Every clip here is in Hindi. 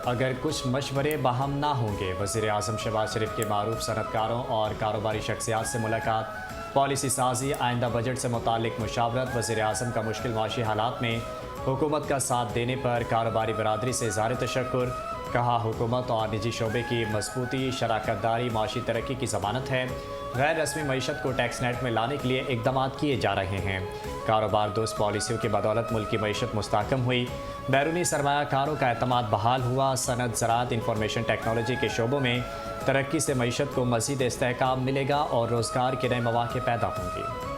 अगर कुछ मशवरे बाहम ना होंगे, वज़ीर आज़म शहबाज शरीफ के मारूफ सनतकारों और कारोबारी शख्सियात से मुलाकात, पॉलिसी साजी, आइंदा बजट से मुतालिक मुशावरत। वज़ीर आज़म का मुश्किल माशी हालात में हुकूमत का साथ देने पर कारोबारी बरादरी से इज़हार तशक्कुर। कहा, हुकूमत और निजी शोबे की मजबूती शराकत दारी माशी तरक्की की ज़मानत है। गैर रस्मी मईशत को टैक्स नेट में लाने के लिए इकदाम किए जा रहे हैं। कारोबार दोस्त पॉलिसियों की बदौलत मुल्क की मईशत मुस्तहकम हुई। बैरूनी सरमायाकारों का एतमाद बहाल हुआ। सनत, ज़राअत, इंफॉर्मेशन टेक्नोलॉजी के शोबों में तरक्की से मईशत को मज़ीद इस्तेहकाम मिलेगा और रोज़गार के नए मौक़े पैदा होंगे।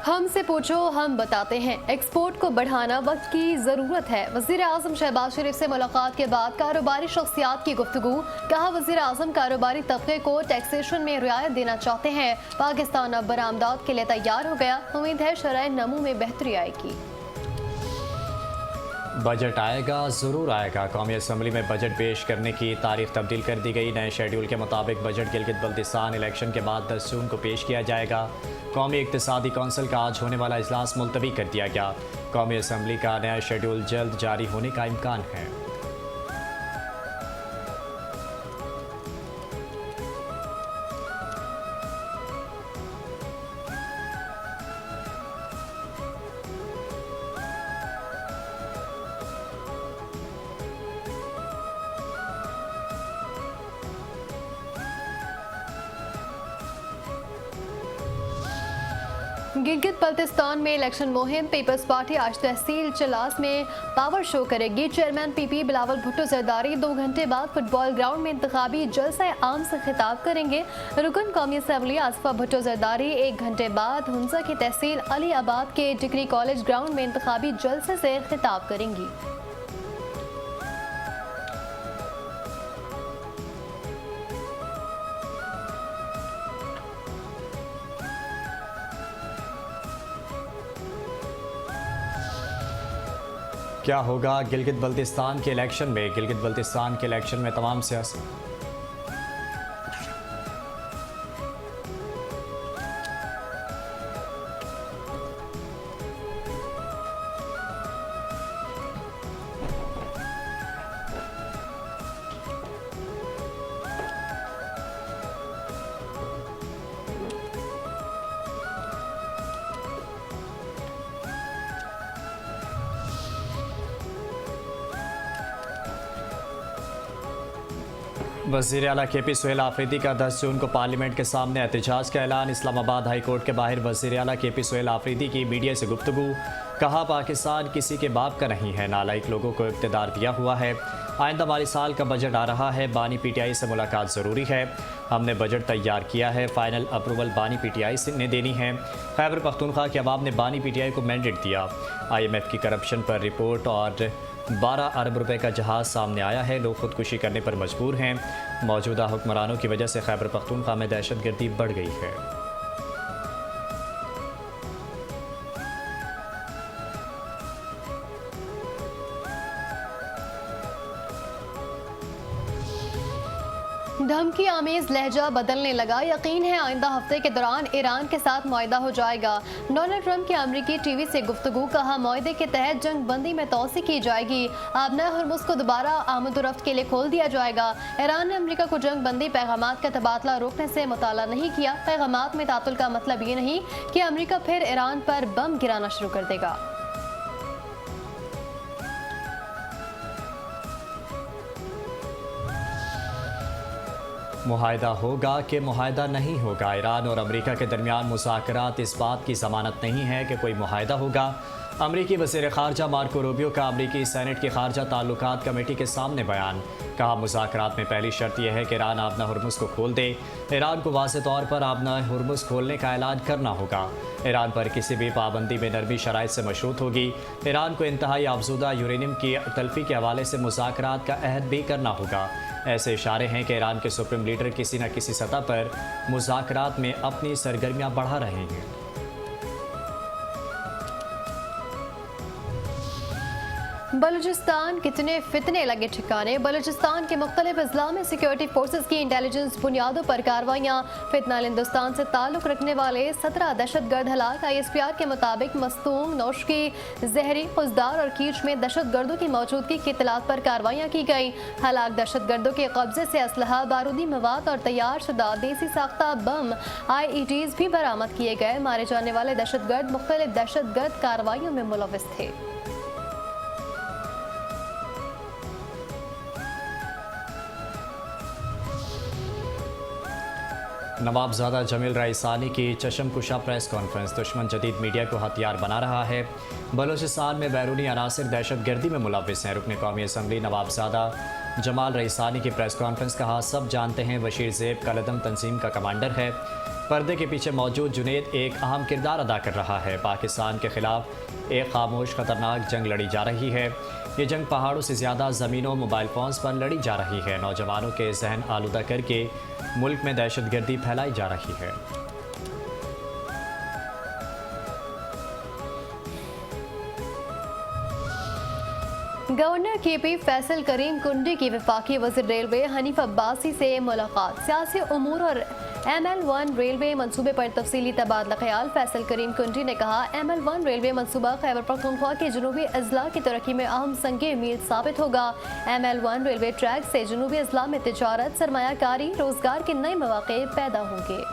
हमसे पूछो हम बताते हैं। एक्सपोर्ट को बढ़ाना वक्त की ज़रूरत है। वज़ीर आज़म शहबाज शरीफ से मुलाकात के बाद कारोबारी शख्सियात की गुफ्तगू। कहा, वज़ीर आज़म कारोबारी तबके को टैक्सेशन में रियायत देना चाहते हैं। पाकिस्तान अब बरामदात के लिए तैयार हो गया। उम्मीद है शरह नमू में बेहतरी आएगी। बजट आएगा, ज़रूर आएगा। कौमी असम्बली में बजट पेश करने की तारीख तब्दील कर दी गई। नए शेड्यूल के मुताबिक बजट गिलगित बल्तिस्तान इलेक्शन के बाद 10 जून को पेश किया जाएगा। कौमी इक्तिसादी कौंसिल का आज होने वाला इजलास मुलतवी कर दिया गया। कौमी असम्बली का नया शेड्यूल जल्द जारी होने का इम्कान है। गिलगित बल्तिस्तान में इलेक्शन मुहिम। पीपल्स पार्टी आज तहसील चलास में पावर शो करेगी। चेयरमैन पीपी बिलावल भुट्टो जरदारी 2 घंटे बाद फुटबॉल ग्राउंड में इंतखाबी जलसा आम से खिताब करेंगे। रुकन कौमी असम्बली आसफा भुट्टो जरदारी 1 घंटे बाद हुंजा की तहसील अली आबाद के डिग्री कॉलेज ग्राउंड में इंतखाबी जलसे से खिताब करेंगी। क्या होगा गिलगित बल्तिस्तान के इलेक्शन में? गिलगित बल्तिस्तान के इलेक्शन में तमाम सियासी वज़ीर आला KP सुहेल आफरीदी का 10 जून को पार्लियामेंट के सामने एहतजाज का ऐलान। इस्लामाबाद हाई कोर्ट के बाहर वज़ीर आला KP सुहेल आफरीदी की मीडिया से गुफ्तगू। कहा, पाकिस्तान किसी के बाप का नहीं है, नालायक लोगों को इक़्तिदार दिया हुआ है। आइंदा माली साल का बजट आ रहा है, बानी PTI से मुलाकात ज़रूरी है। हमने बजट तैयार किया है, फाइनल अप्रूवल बानी PTI से ने देनी है। खैबर पख्तूनख्वा के अवाम ने बानी PTI को मैंडेट दिया। IMF की करप्शन पर रिपोर्ट और 12 अरब रुपए का जहाज़ सामने आया है। लोग खुदकुशी करने पर मजबूर हैं। मौजूदा हुक्मरानों की वजह से खैबर पख्तूनख्वा में दहशतगर्दी बढ़ गई है। धमकी आमेज लहजा बदलने लगा। यकीन है आइंदा हफ्ते के दौरान ईरान के साथ मुआहदा हो जाएगा। डोनाल्ड ट्रंप की अमरीकी टीवी से गुफ्तगू। कहा, मुआहदे के तहत जंग बंदी में तोसी की जाएगी। आबना हुर्मुज़ को दोबारा आमदोरफ्त के लिए खोल दिया जाएगा। ईरान ने अमरीका को जंग बंदी पैगामात का तबादला रोकने से मुताला नहीं किया। पैगामात में तातुल का मतलब ये नहीं कि अमरीका फिर ईरान पर बम गिराना शुरू कर देगा। मुआहदा होगा कि मुआहदा नहीं होगा? ईरान और अमेरिका के दरमियान मुज़ाकरात इस बात की ज़मानत नहीं है कि कोई मुआहदा होगा। अमरीकी वज़ीर ख़ारजा मार्को रूबियो का अमरीकी सेनेट की ख़ारजा ताल्लुकात कमेटी के सामने बयान। कहा, मुज़ाकरात में पहली शर्त यह है कि ईरान आबना हुर्मुज़ को खोल दे। ईरान को वाज़ेह तौर पर आबना हुर्मुज़ खोलने का ऐलान करना होगा। ईरान पर किसी भी पाबंदी में नरमी शराइत से मशरूत होगी। ईरान को इंतहाई अफज़ूदा यूरेनियम की तल्फ़ी के हवाले से मुज़ाकरात का अहद भी करना होगा। ऐसे इशारे हैं कि ईरान के सुप्रीम लीडर किसी न किसी सतह पर मुज़ाकरात में अपनी सरगर्मियाँ बढ़ा रहे हैं। बलूचिस्तान कितने फितने लगे ठिकाने। बलूचिस्तान के मुख्तलिफ इस्लामी सिक्योरिटी फोर्सेज की इंटेलिजेंस बुनियादों पर कार्रवाइयाँ। फितना हिंदुस्तान से ताल्लुक रखने वाले 17 दहशतगर्द हलाक। ISPR के मुताबिक मस्तूंग, नौशकी, जहरी, खुजदार और कीच में दहशतगर्दों की मौजूदगी की इत्तलात पर कार्रवाइयाँ की गई। हलाक दहशतगर्दों के कब्जे से असलहा, बारूदी मवाद और तैयार शुदा देसी साख्ता बम IEDs भी बरामद किए गए। मारे जाने वाले दहशतगर्द मुख्तलिफ दहशतगर्द कार्रवाइयों में मुलविस थे। नवाबजादा जमील रईसानी की चशमकुशा प्रेस कॉन्फ्रेंस। दुश्मन जदीद मीडिया को हथियार बना रहा है। बलूचिस्तान में बैरूनी अनासर दहशतगर्दी में मुलविस हैं। रुकन कौमी असम्बली नवाबजादा जमाल रईसानी की प्रेस कॉन्फ्रेंस। कहा, सब जानते हैं बशीर ज़ेब कलदम तंजीम का कमांडर है। पर्दे के पीछे मौजूद जुनेद एक अहम किरदार अदा कर रहा है। पाकिस्तान के खिलाफ एक खामोश खतरनाक जंग लड़ी जा रही है। ये जंग पहाड़ों से ज़्यादा ज़मीनों, मोबाइल फ़ोन्स पर लड़ी जा रही है। नौजवानों के जहन आलूदा करके मुल्क में दहशतगर्दी फैलाई जा रही है। गवर्नर KP फैसल करीम कुंडी की वफाकी वज़ीर रेलवे हनीफ अब्बासी से मुलाकात। सियासी उमूर और ML1 रेलवे मंसूबे पर तफसीली तबादला ख्याल। फैसल करीम कुंडी ने कहा, ML1 रेलवे मंसूबा खैबर पख्तूनख्वा के जनूबी अजला की तरक्की में अहम संगे मील साबित होगा। ML1 रेलवे ट्रैक से जनूबी अजला में तिजारत, सरमायाकारी, रोजगार के नए मौके पैदा होंगे।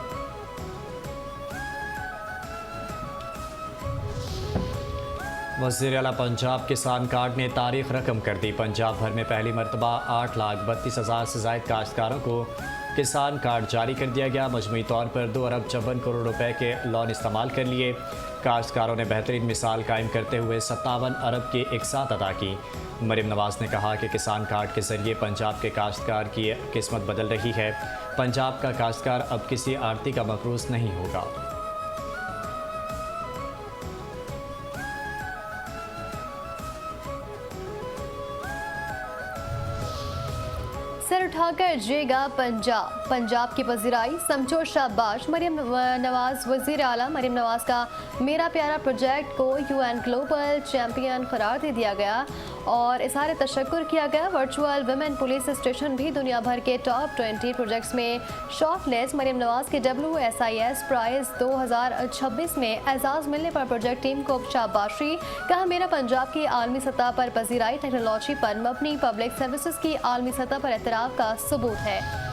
वज़ीर आला पंजाब किसान कार्ड ने तारीख रकम कर दी। पंजाब भर में पहली मरतबा 8,32,000 से ज़ायद काश्तकारों को किसान कार्ड जारी कर दिया गया। मजमूई तौर पर 2 अरब 54 करोड़ रुपए के लोन इस्तेमाल कर लिए। काश्तकारों ने बेहतरीन मिसाल कायम करते हुए 57 अरब की इकसात अदा की। मरीम नवाज ने कहा कि किसान कार्ड के जरिए पंजाब के काश्तकार की किस्मत बदल रही है। पंजाब का काश्तकार अब किसी आड़ती का मकरूज नहीं होगा। सर उठाकर जिएगा पंजाब। पंजाब की पजीराई, समझो शाबाश। मरीम नवाज वज़ीर आला मरीम नवाज का मेरा प्यारा प्रोजेक्ट को UN ग्लोबल चैम्पियन करार दे दिया गया और इज़हार तशक्कुर किया गया। वर्चुअल वुमेन पुलिस स्टेशन भी दुनिया भर के टॉप 20 प्रोजेक्ट्स में शॉर्टलिस्ट। मरीम नवाज के WSIS प्राइज़ 2026 में एजाज़ मिलने पर प्रोजेक्ट टीम को शाबाशी। कहा, मेरा पंजाब की आलमी सतह पर पजीराई टेक्नोलॉजी पर मबनी पब्लिक सर्विसेज की आलमी सतह पर एतराफ़ का सबूत है।